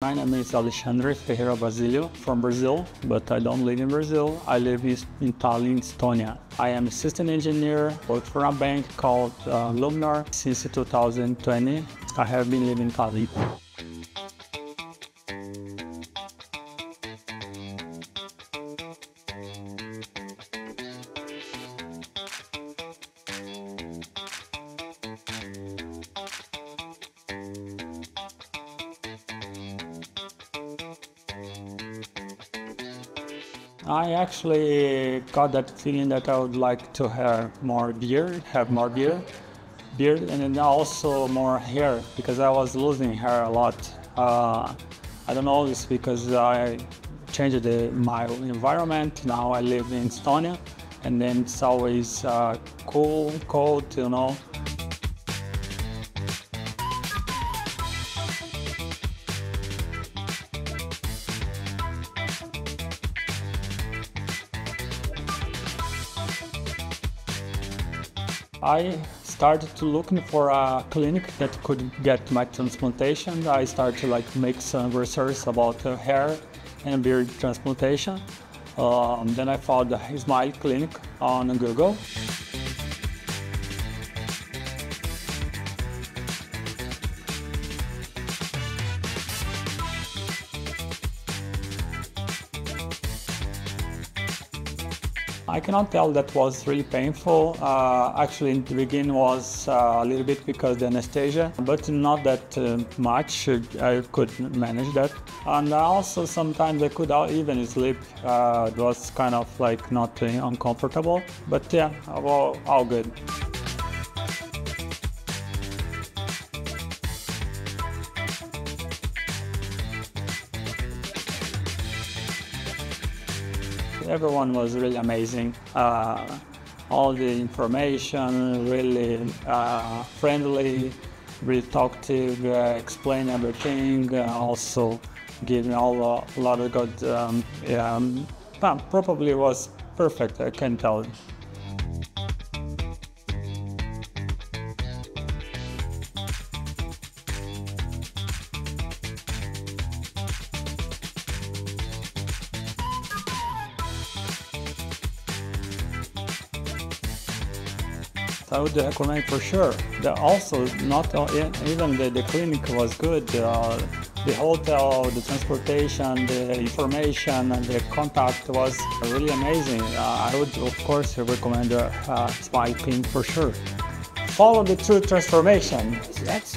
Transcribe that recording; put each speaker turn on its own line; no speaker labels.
My name is Alexandre Ferreira Basílio from Brazil, but I don't live in Brazil. I live in Tallinn, Estonia. I am assistant engineer, work for a bank called Luminar since 2020. I have been living in Tallinn. I actually got that feeling that I would like to have more beard, and then also more hair, because I was losing hair a lot. I don't know, it's because I changed my environment. Now I live in Estonia, and then it's always cool, cold, you know. I started to looking for a clinic that could get my transplantation. I started to make some research about hair and beard transplantation. Then I found the Smile Clinic on Google. I cannot tell that was really painful. Actually, in the beginning was a little bit because the anesthesia, but not that much. I could manage that. And also sometimes I could even sleep. It was kind of not uncomfortable, but yeah, all good. Everyone was really amazing. All the information, really friendly, really talkative, explain everything, also giving a lot of good, probably was perfect, I can tell. I would recommend for sure. Also, not even the clinic was good. The hotel, the transportation, the information, and the contact was really amazing. I would, of course, recommend Smile Clinic for sure. Follow the true transformation.
That's